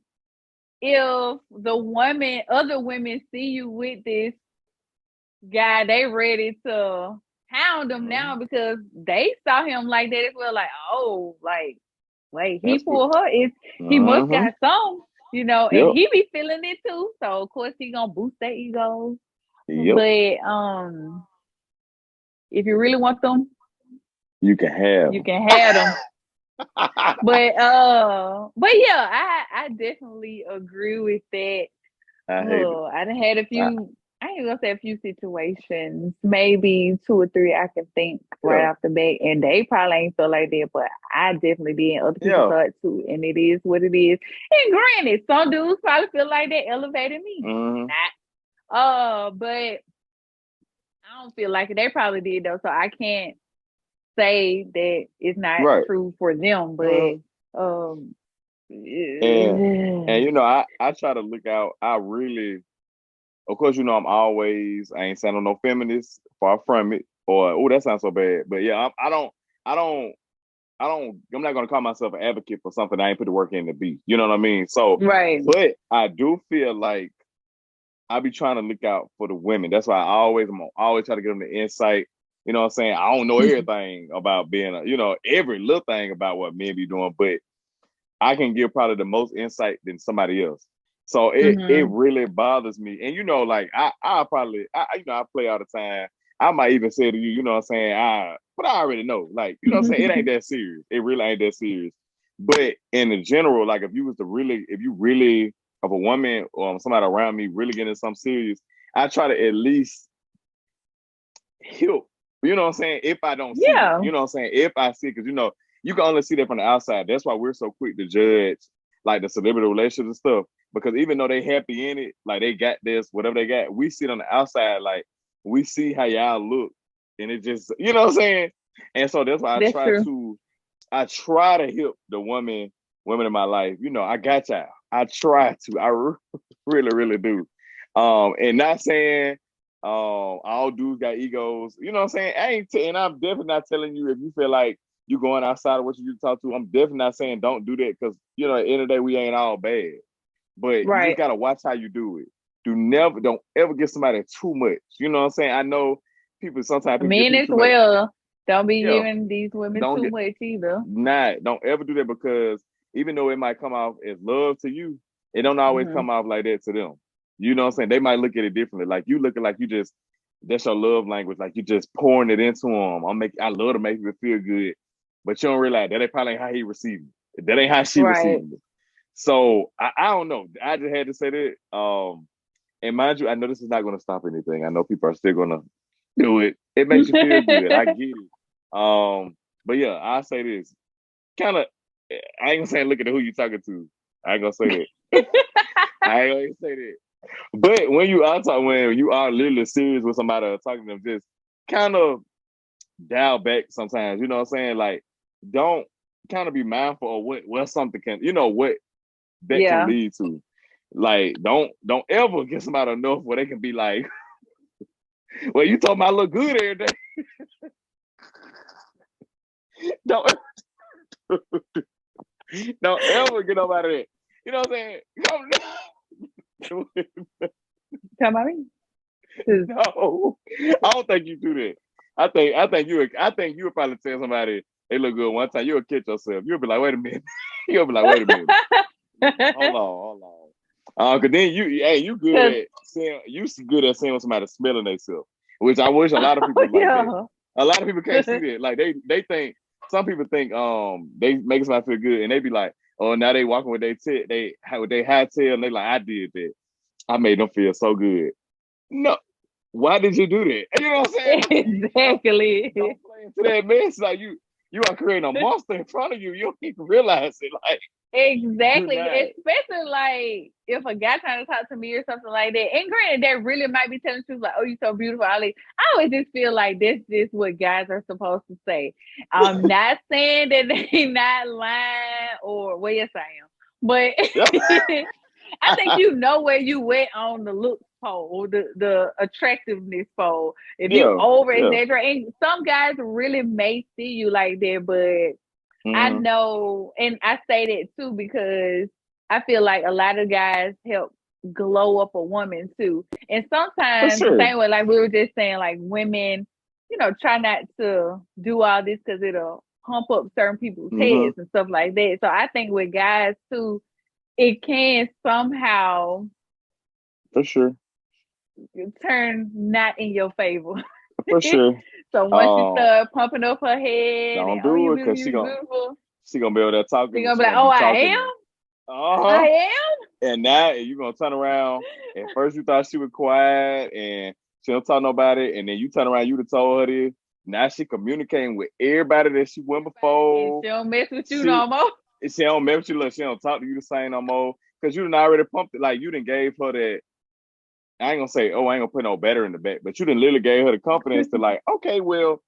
if the other women see you with this guy, they ready to hound him now because they saw him like that as well. Like, oh, like, wait, he That's what. pulled her. He must got some, and Yep. he be feeling it too. So of course he gonna boost their ego. Yep. But if you really want them, You can have. you can have them. But yeah, I definitely agree with that. I hate it. I done had a few. I ain't gonna say a few situations, maybe 2 or 3 I can think right Yeah. off the bat, and they probably ain't feel like that, but I definitely did. Other people Yeah. saw it too, and it is what it is. And granted, some dudes probably feel like they elevated me, Mm-hmm. but I don't feel like it. They probably did though, so I can't say that it's not Right. true for them. But And you know, I try to look out. I really, of course, you know, I ain't saying I'm no feminist, far from it. Or oh, that sounds so bad. But yeah, I'm not gonna call myself an advocate for something I ain't put the work in to be. You know what I mean? So, right. but I do feel like I be trying to look out for the women. That's why I'm always try to give them the insight. You know what I'm saying? I don't know everything about being every little thing about what men be doing, but I can give probably the most insight than somebody else. So it really bothers me. And like I probably I play all the time. I might even say to you, you know what I'm saying? But I already know. Like, you know what I'm saying? It ain't that serious. It really ain't that serious. But in the general, like if you really of a woman or somebody around me really getting something serious, I try to at least help. You know what I'm saying? If I don't see it, Yeah. you know what I'm saying? If I see it, because you can only see that from the outside. That's why we're so quick to judge like the celebrity relationships and stuff. Because even though they happy in it, like they got this, whatever they got, we see it on the outside, like we see how y'all look, and it just, you know what I'm saying? And so that's why That's true. I try to help the women in my life. I got y'all. I try to. I really, really do. And not saying all dudes got egos. You know what I'm saying? And I'm definitely not telling you if you feel like you going outside of what you talk to. I'm definitely not saying don't do that because at the end of the day we ain't all bad. But you just Right. gotta watch how you do it. Don't ever give somebody too much. You know what I'm saying? I know sometimes people give Men people as too much. well. Don't be Yeah, giving these women don't too get much either. don't ever do that because even though it might come off as love to you, it don't always come off like that to them. You know what I'm saying? They might look at it differently. Like you looking like you just that's your love language. Like you just pouring it into them. I love to make you feel good, but you don't realize that ain't probably ain't how he received it. That ain't how she Right. received it. So I don't know. I just had to say that. And mind you, I know this is not going to stop anything. I know people are still going to do it. It makes you feel good. I get it. But yeah, I say this. Kind of, I ain't gonna say look at who you talking to. I ain't gonna say that. I ain't gonna say that. But when you are literally serious with somebody or talking to them, just kind of dial back sometimes. You know what I'm saying? Like, don't kind of be mindful of what something can, what that can Yeah. lead to. Like, don't ever get somebody enough where they can be like, well, you told me I look good every day. don't don't ever get up out of that. You know what I'm saying? Come about me. No, I don't think you do that. I think you would probably tell somebody they look good one time. You'll catch yourself. You'll be like, wait a minute. You'll be like, wait a minute. Hold on. Cause then you good at saying when somebody smelling themselves, which I wish a lot of people was like that. Yeah. A lot of people can't see that. Like they think some people think they make somebody feel good, and they be like, oh, now they walking with with their high tail, and they like, I did that. I made them feel so good. No, why did you do that? You know what I'm saying? Exactly. Don't play into that mess. Like you are creating a monster in front of you. You don't even realize it. Like do Exactly. not. Especially like if a guy trying to talk to me or something like that. And granted, that really might be telling the truth, like, oh, you're so beautiful. I always just feel like this is what guys are supposed to say. I'm not saying that they not lying or well, yes, I am. But I think you know where you went on the look pole, the attractiveness pole. If you Yeah, over yeah. exaggerate, and some guys really may see you like that, but I Mm-hmm. know, and I say that too because I feel like a lot of guys help glow up a woman too. And For sometimes the sure. same way, like we were just saying, like women, try not to do all this because it'll pump up certain people's Mm-hmm. heads and stuff like that. So I think with guys too, it can somehow For sure. turn not in your favor. For sure. So once you Um, start pumping up her head and don't oh do you it because beautiful, you beautiful, she gonna be over there they're talking. gonna She be like, gonna oh be I talking. am, Uh-huh. I am. And now you gonna turn around. At first you thought she was quiet and she don't talk nobody, and then you turn around, you done told her this. Now she communicating with everybody that she went And before. she don't mess with you She no more. she don't mess with you. Look, she don't talk to you the same no more because you done already pumped it. Like you done gave her that. I ain't gonna say, oh, I ain't gonna put no better in the back, but you done literally gave her the confidence to like, okay, well,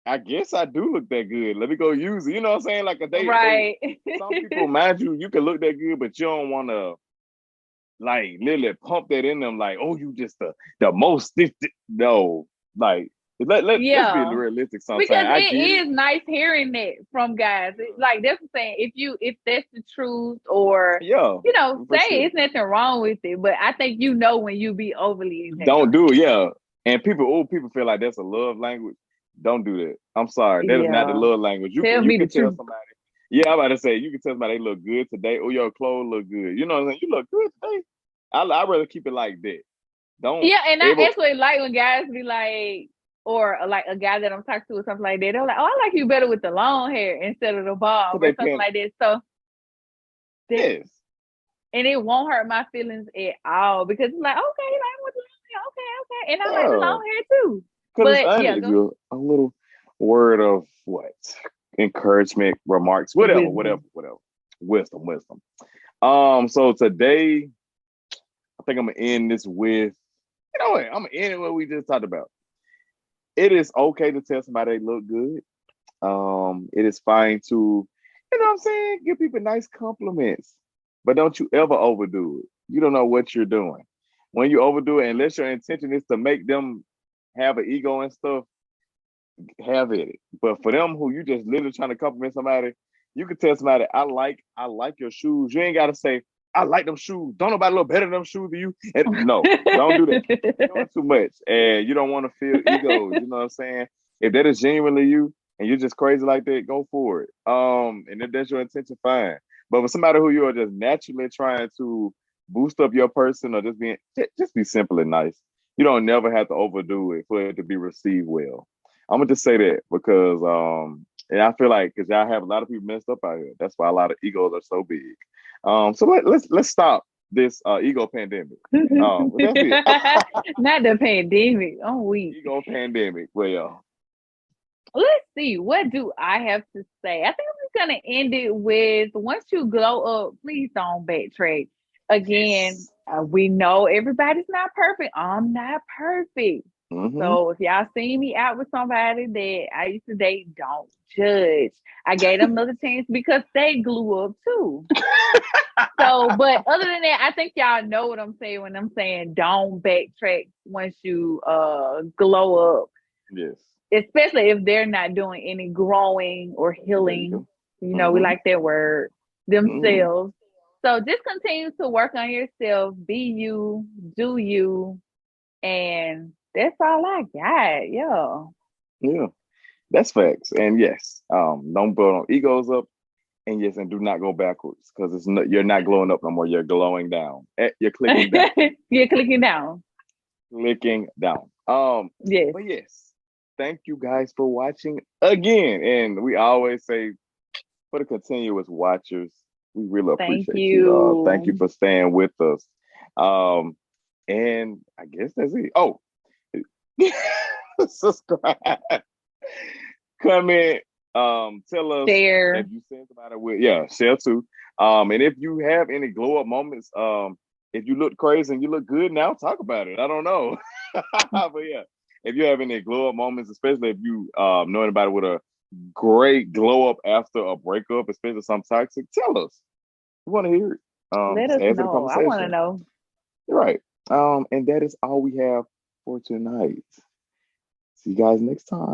I guess I do look that good. Let me go use it. You know what I'm saying? Like they Right. some people, mind you can look that good, but you don't want to like literally pump that in them. Like, oh, you just the most. No, like let's be Yeah. realistic. Sometimes Because I it get it. is nice hearing that from guys. Like that's what I'm saying. If that's the truth or Yeah, for say sure. it's nothing wrong with it. But I think when you be overly Don't do exaggerating. it. Yeah, and people feel like that's a love language. Don't do that. I'm sorry, that is not the Yeah. love language. Tell You me the can tell truth. somebody. Yeah, I'm about to say you can tell somebody they look good today. Oh, your clothes look good. You know what I'm saying? You look good today. I rather keep it like that. Don't Yeah, and I ever actually like when guys be like, or like a guy that I'm talking to or something like that. They're like, "Oh, I like you better with the long hair instead of the bob put or they something pen. like that." So that, Yes. and it won't hurt my feelings at all because it's like, okay, like with long hair, okay, okay, and I like the Yeah. long hair too. Because it's But yeah, honest. go You a little word of what? Encouragement, remarks, wisdom. whatever. Wisdom. So today I think I'm gonna end this with what? I'm gonna end it what we just talked about. It is okay to tell somebody they look good. It is fine to, you know what I'm saying, give people nice compliments. But don't you ever overdo it. You don't know what you're doing. When you overdo it, unless your intention is to make them have an ego and stuff, have it. But for them who you just literally trying to compliment somebody, you can tell somebody, I like your shoes. You ain't gotta say, I like them shoes. Don't nobody look better than them shoes than you. And no, don't do that. You're doing too much. And you don't want to feel egos. You know what I'm saying? If that is genuinely you and you're just crazy like that, go for it. And if that's your intention, fine. But for somebody who you are just naturally trying to boost up your person or just be simple and nice. You don't never have to overdo it for it to be received well. I'm gonna just say that because and I feel like because y'all have a lot of people messed up out here. That's why a lot of egos are so big. So let's stop this ego pandemic. But that's it. Not the pandemic. I'm weak. Ego pandemic. Well, Let's see. What do I have to say? I think I'm just gonna end it with once you glow up, please don't backtrack. Again, yes. we know everybody's not perfect. I'm not perfect. Mm-hmm. So if y'all see me out with somebody that I used to date, don't judge. I gave them another chance because they glue up too. So, but other than that, I think y'all know what I'm saying when I'm saying don't backtrack once you glow up, Yes. especially if they're not doing any growing or There you healing. go. We Mm-hmm. like that word Mm-hmm. themselves. So just continue to work on yourself, be you, do you, and that's all I got. Yeah. Yeah. That's facts. And yes, don't build on egos up. And yes, and do not go backwards because you're not glowing up no more. You're glowing down. You're clicking down. You're clicking down. Clicking down. Yes. But yes, thank you guys for watching again. And we always say for the continuous watchers, we really Thank appreciate you. Thank you you. for staying with us. Um, and I guess that's it. Oh, Subscribe. Comment. Tell us Share. if you seen somebody with share too. And if you have any glow up moments, if you look crazy and you look good now, talk about it. I don't know. But yeah, if you have any glow up moments, especially if you know anybody with a great glow up after a breakup, especially some toxic, tell us. We want to hear it. Let Just us add to the know. I want to conversation. know. You're right. And that is all we have for tonight. See you guys next time.